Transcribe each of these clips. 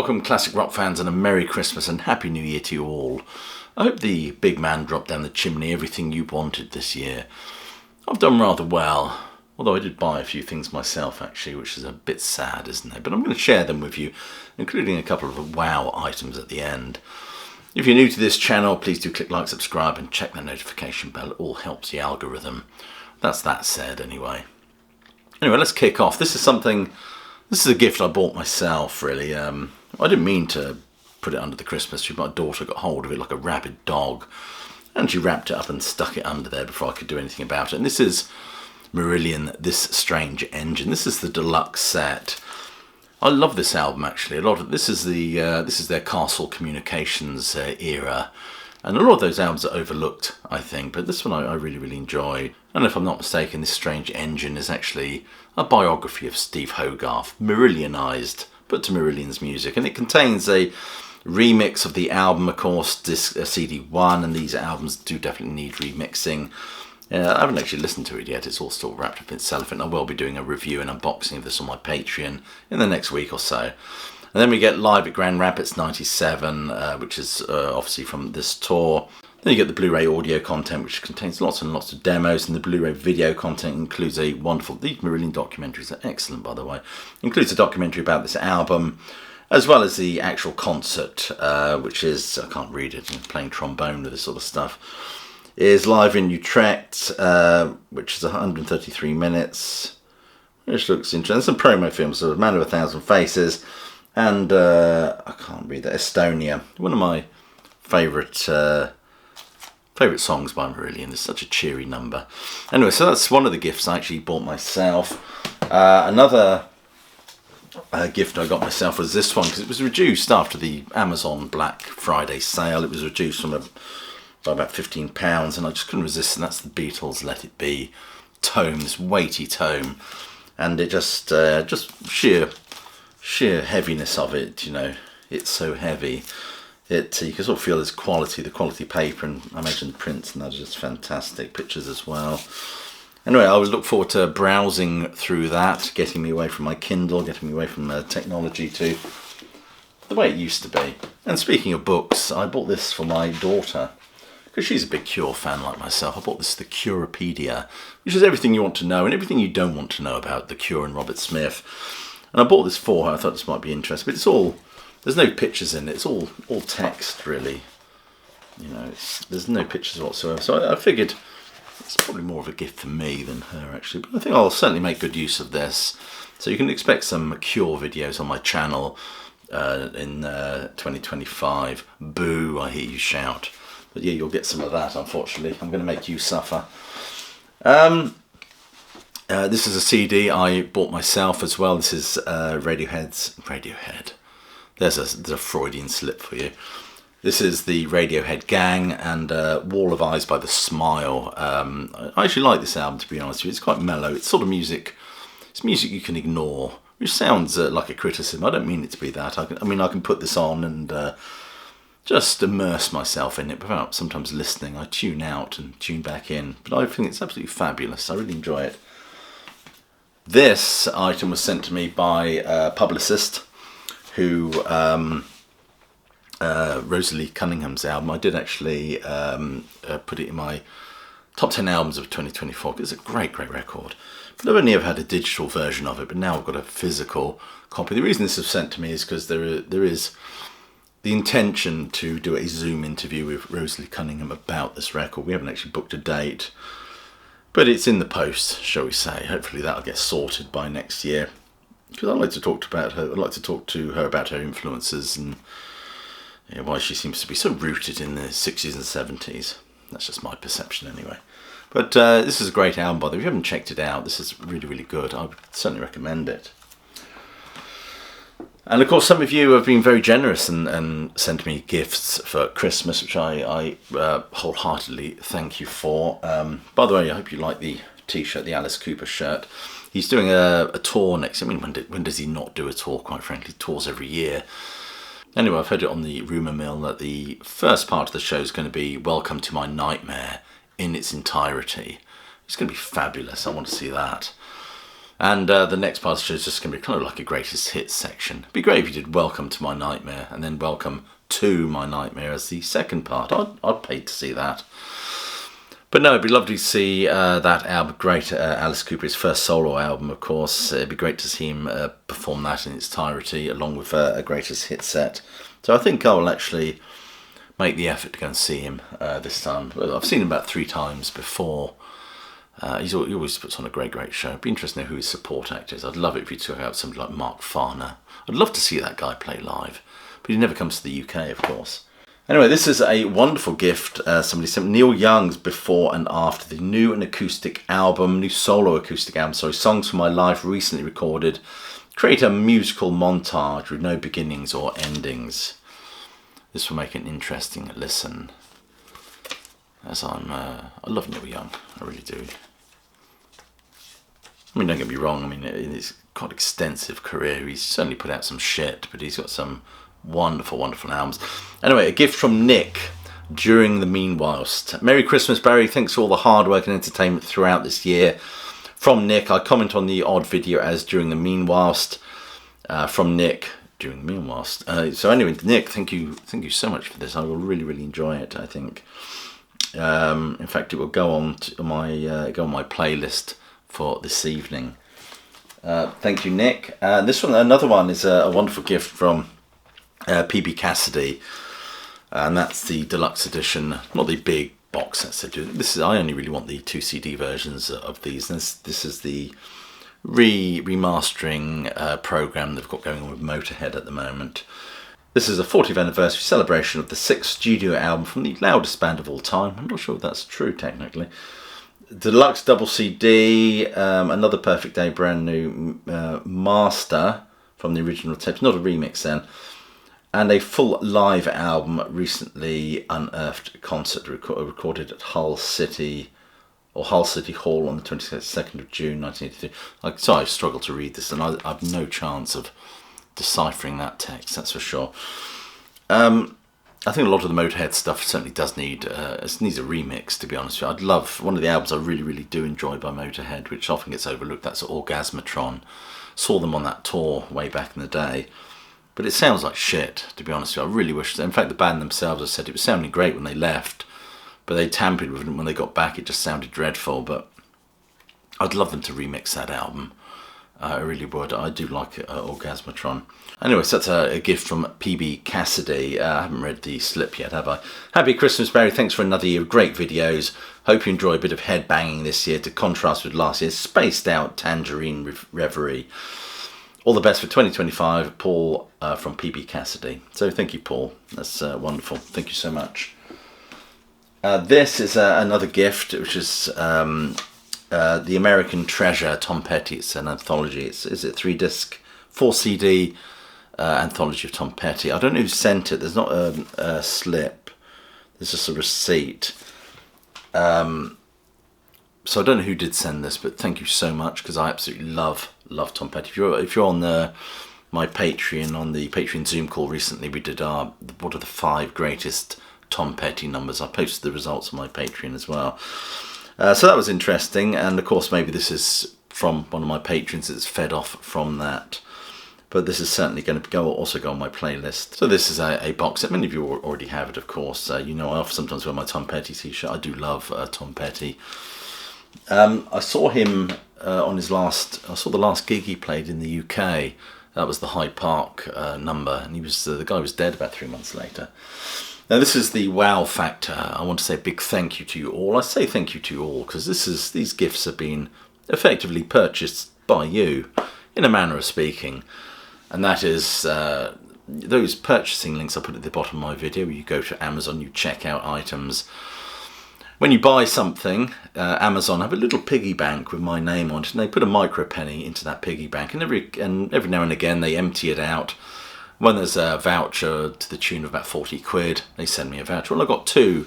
welcome classic rock fans, and a Merry Christmas and Happy New Year to you all. I hope the big man dropped down the chimney everything you wanted this year. I've done rather well, although I did buy a few things myself actually, which is a bit sad, isn't it? But I'm going to share them with you, including a couple of wow items at the end. If you're new to this channel, please do click like, subscribe and check the notification bell. It all helps the algorithm. That's that said anyway. Anyway, let's kick off. This is a gift I bought myself, really. I didn't mean to put it under the Christmas tree, but my daughter got hold of it like a rabid dog, and she wrapped it up and stuck it under there before I could do anything about it. And this is Marillion, This Strange Engine. This is the deluxe set. I love this album actually. This is their Castle Communications era. And a lot of those albums are overlooked, I think, but this one I really, really enjoy. And if I'm not mistaken, This Strange Engine is actually a biography of Steve Hogarth, Marillionised, put to Marillion's music. And it contains a remix of the album, of course, CD1, and these albums do definitely need remixing. I haven't actually listened to it yet, it's all still wrapped up in cellophane. I will be doing a review and unboxing of this on my Patreon in the next week or so. And then we get Live at Grand Rapids 97, which is obviously from this tour. Then you get the Blu-ray audio content, which contains lots and lots of demos, and the Blu-ray video content includes a wonderful... These Marillion documentaries are excellent, by the way. Includes a documentary about this album, as well as the actual concert, which is... I can't read it, I'm playing trombone with this sort of stuff. Is live in Utrecht, which is 133 minutes, which looks interesting. Some promo films, so Man of 1,000 Faces, and I can't read that, Estonia. One of my favourite songs by Marillion. It's such a cheery number. Anyway, so that's one of the gifts I actually bought myself. Another gift I got myself was this one, because it was reduced after the Amazon Black Friday sale. It was reduced by about £15, and I just couldn't resist, and that's the Beatles Let It Be tome, this weighty tome. And it just sheer heaviness of it, you know, it's so heavy. You can sort of feel the quality paper, and I imagine the prints and that are just fantastic. Pictures as well. Anyway, I would look forward to browsing through that, getting me away from my Kindle, getting me away from technology to the way it used to be. And speaking of books, I bought this for my daughter, because she's a big Cure fan like myself. I bought this, the Curepedia, which is everything you want to know and everything you don't want to know about the Cure and Robert Smith. And I bought this for her. I thought this might be interesting, but there's no pictures in it. It's all text, really. You know, there's no pictures whatsoever. So I figured it's probably more of a gift for me than her, actually. But I think I'll certainly make good use of this. So you can expect some Cure videos on my channel in 2025. Boo, I hear you shout. But yeah, you'll get some of that, unfortunately. I'm going to make you suffer. This is a CD I bought myself as well. This is Radiohead. There's a Freudian slip for you. This is the Radiohead Gang and Wall of Eyes by The Smile. I actually like this album, to be honest with you. It's quite mellow. It's sort of music. It's music you can ignore, which sounds like a criticism. I don't mean it to be that. I can put this on and just immerse myself in it without sometimes listening. I tune out and tune back in. But I think it's absolutely fabulous. I really enjoy it. This item was sent to me by a publicist who, Ros Cunningham's album. I did actually put it in my top 10 albums of 2024, because it's a great record. But I've only ever had a digital version of it, but now I've got a physical copy. The reason this was sent to me is because there is the intention to do a Zoom interview with Ros Cunningham about this record. We haven't actually booked a date, but it's in the post, shall we say. Hopefully that'll get sorted by next year, because I'd like to talk about her. I'd like to talk to her about her influences and why she seems to be so rooted in the 60s and 70s. That's just my perception anyway. But this is a great album, by the way. If you haven't checked it out, this is really, really good. I would certainly recommend it. And of course, some of you have been very generous and sent me gifts for Christmas, which I wholeheartedly thank you for. By the way, I hope you like the t-shirt, the Alice Cooper shirt. He's doing a tour next. I mean, when does he not do a tour, quite frankly? Tours every year. Anyway, I've heard it on the rumour mill that the first part of the show is going to be Welcome to My Nightmare in its entirety. It's going to be fabulous. I want to see that. And the next part of the show is just going to be kind of like a greatest hits section. It'd be great if you did Welcome to My Nightmare and then Welcome to My Nightmare as the second part. I'd pay to see that. But no, it'd be lovely to see that album, great Alice Cooper, his first solo album, of course. It'd be great to see him perform that in its entirety, along with a greatest hit set. So I think I will actually make the effort to go and see him this time. I've seen him about 3 times before. He always puts on a great show. It'd be interesting to know who his support act is. I'd love it if you took out somebody like Mark Farner. I'd love to see that guy play live. But he never comes to the UK, of course. Anyway, this is a wonderful gift. Somebody sent Neil Young's Before and After, the new solo acoustic album, Songs from My Life, recently recorded. Create a musical montage with no beginnings or endings. This will make an interesting listen. As I love Neil Young, I really do. I mean, don't get me wrong, I mean, in his quite extensive career, he's certainly put out some shit, but he's got some wonderful albums. Anyway, a gift from Nick, During the Meanwhilest. Merry Christmas, Barry. Thanks for all the hard work and entertainment throughout this year. From Nick, I comment on the odd video as During the Meanwhilest. From Nick, During the Meanwhilest. So anyway, Nick, thank you so much for this. I will really enjoy it, I think. In fact, it will go on to my playlist for this evening. Thank you, Nick. Another one is a wonderful gift from PB Cassidy, and that's the deluxe edition, not the big box sets they do. I only really want the 2 CD versions of these. This is the remastering program they've got going on with Motorhead at the moment. This is a 40th anniversary celebration of the 6th studio album from the loudest band of all time. I'm not sure if that's true technically. Deluxe double CD, Another Perfect Day, brand new master from the original tapes, not a remix then, and a full live album, recently unearthed concert recorded at Hull City Hall on the 22nd of June 1983. I struggle to read this, and I have no chance of deciphering that text, that's for sure. I think a lot of the Motorhead stuff certainly does needs a remix, to be honest with you. I'd love one of the albums I really do enjoy by Motorhead, which often gets overlooked. That's Orgasmatron. Saw them on that tour way back in the day, but it sounds like shit, to be honest with you. I really wish. In fact, the band themselves have said it was sounding great when they left, but they tampered with it when they got back. It just sounded dreadful. But I'd love them to remix that album. I really would. I do like Orgasmatron. Anyway, so that's a gift from PB Cassidy. I haven't read the slip yet, have I? Happy Christmas, Barry. Thanks for another year of great videos. Hope you enjoy a bit of head banging this year to contrast with last year's spaced out tangerine reverie. All the best for 2025, Paul from PB Cassidy. So thank you, Paul. That's wonderful. Thank you so much. This is another gift, which is The American Treasure, Tom Petty. It's an anthology. It's a 3-disc, 4-CD anthology of Tom Petty. I don't know who sent it. There's not a slip. There's just a receipt. So I don't know who did send this, but thank you so much, because I absolutely love Tom Petty. If you're on my Patreon, on the Patreon Zoom call recently, we did what are the 5 greatest Tom Petty numbers. I posted the results on my Patreon as well. So that was interesting, and of course maybe this is from one of my patrons that's fed off from that. But this is certainly going to also go on my playlist. So this is a box set. Many of you already have it, of course. I often sometimes wear my Tom Petty t-shirt. I do love Tom Petty. I saw him I saw the last gig he played in the UK. That was the Hyde Park number, and the guy was dead about 3 months later. Now this is the wow factor. I want to say a big thank you to you all. I say thank you to you all because these gifts have been effectively purchased by you, in a manner of speaking. And that is those purchasing links I put at the bottom of my video. You go to Amazon, you check out items. When you buy something, Amazon have a little piggy bank with my name on it, and they put a micro penny into that piggy bank, and every now and again they empty it out. When there's a voucher to the tune of about 40 quid, they send me a voucher. Well, I got 2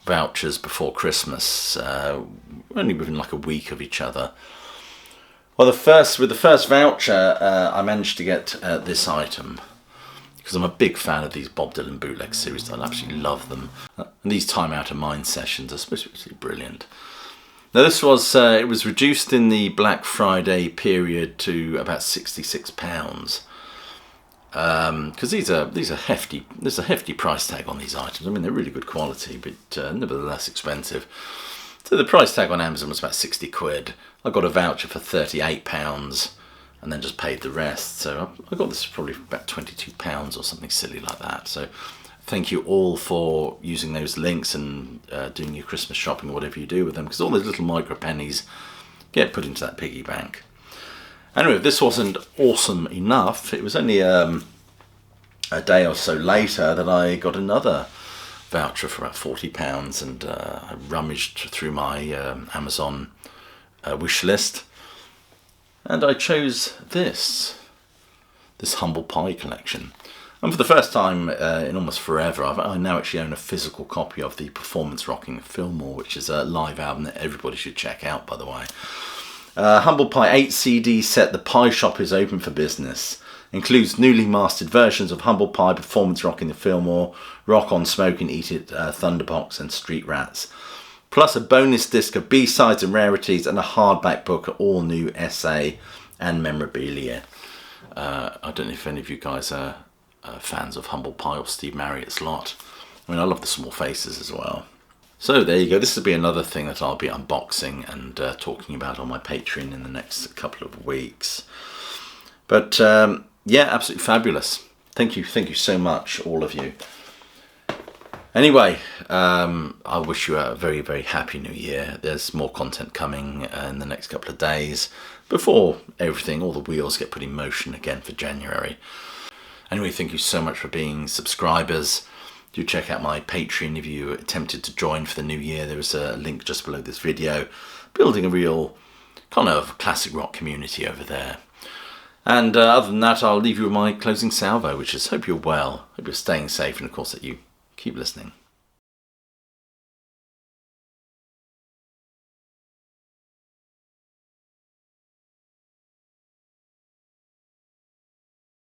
vouchers before Christmas, only within like a week of each other. Well, with the first voucher, I managed to get this item, because I'm a big fan of these Bob Dylan bootleg series. I absolutely love them. And these Time Out of Mind sessions are supposed to be brilliant. Now this was it was reduced in the Black Friday period to about £66. Because these are hefty. There's a hefty price tag on these items. I mean, they're really good quality, but nevertheless expensive. So the price tag on Amazon was about 60 quid. I got a voucher for £38 and then just paid the rest. So I got this probably for about £22 or something silly like that. So thank you all for using those links and doing your Christmas shopping or whatever you do with them, because all those little micro pennies get put into that piggy bank. Anyway, if this wasn't awesome enough, it was only a day or so later that I got another voucher for about £40, and I rummaged through my Amazon wish list, and I chose this Humble Pie collection. And for the first time in almost forever, I now actually own a physical copy of the Performance Rocking Fillmore, which is a live album that everybody should check out, by the way. Humble Pie 8 CD set The Pie Shop is Open for Business. Includes newly mastered versions of Humble Pie, Performance Rocking the Fillmore, Rock On Smoke and Eat It, Thunderbox and Street Rats. Plus a bonus disc of B-sides and rarities and a hardback book of all new essay and memorabilia. I don't know if any of you guys are fans of Humble Pie or Steve Marriott's lot. I mean, I love the Small Faces as well. So there you go. This will be another thing that I'll be unboxing and talking about on my Patreon in the next couple of weeks. But yeah, absolutely fabulous. Thank you so much, all of you. Anyway, I wish you a very, very happy new year. There's more content coming in the next couple of days before all the wheels get put in motion again for January. Anyway, thank you so much for being subscribers. Do check out my Patreon if you attempted to join for the new year. There is a link just below this video. Building a real kind of classic rock community over there. And other than that, I'll leave you with my closing salvo, which is hope you're well, hope you're staying safe, and of course that you keep listening.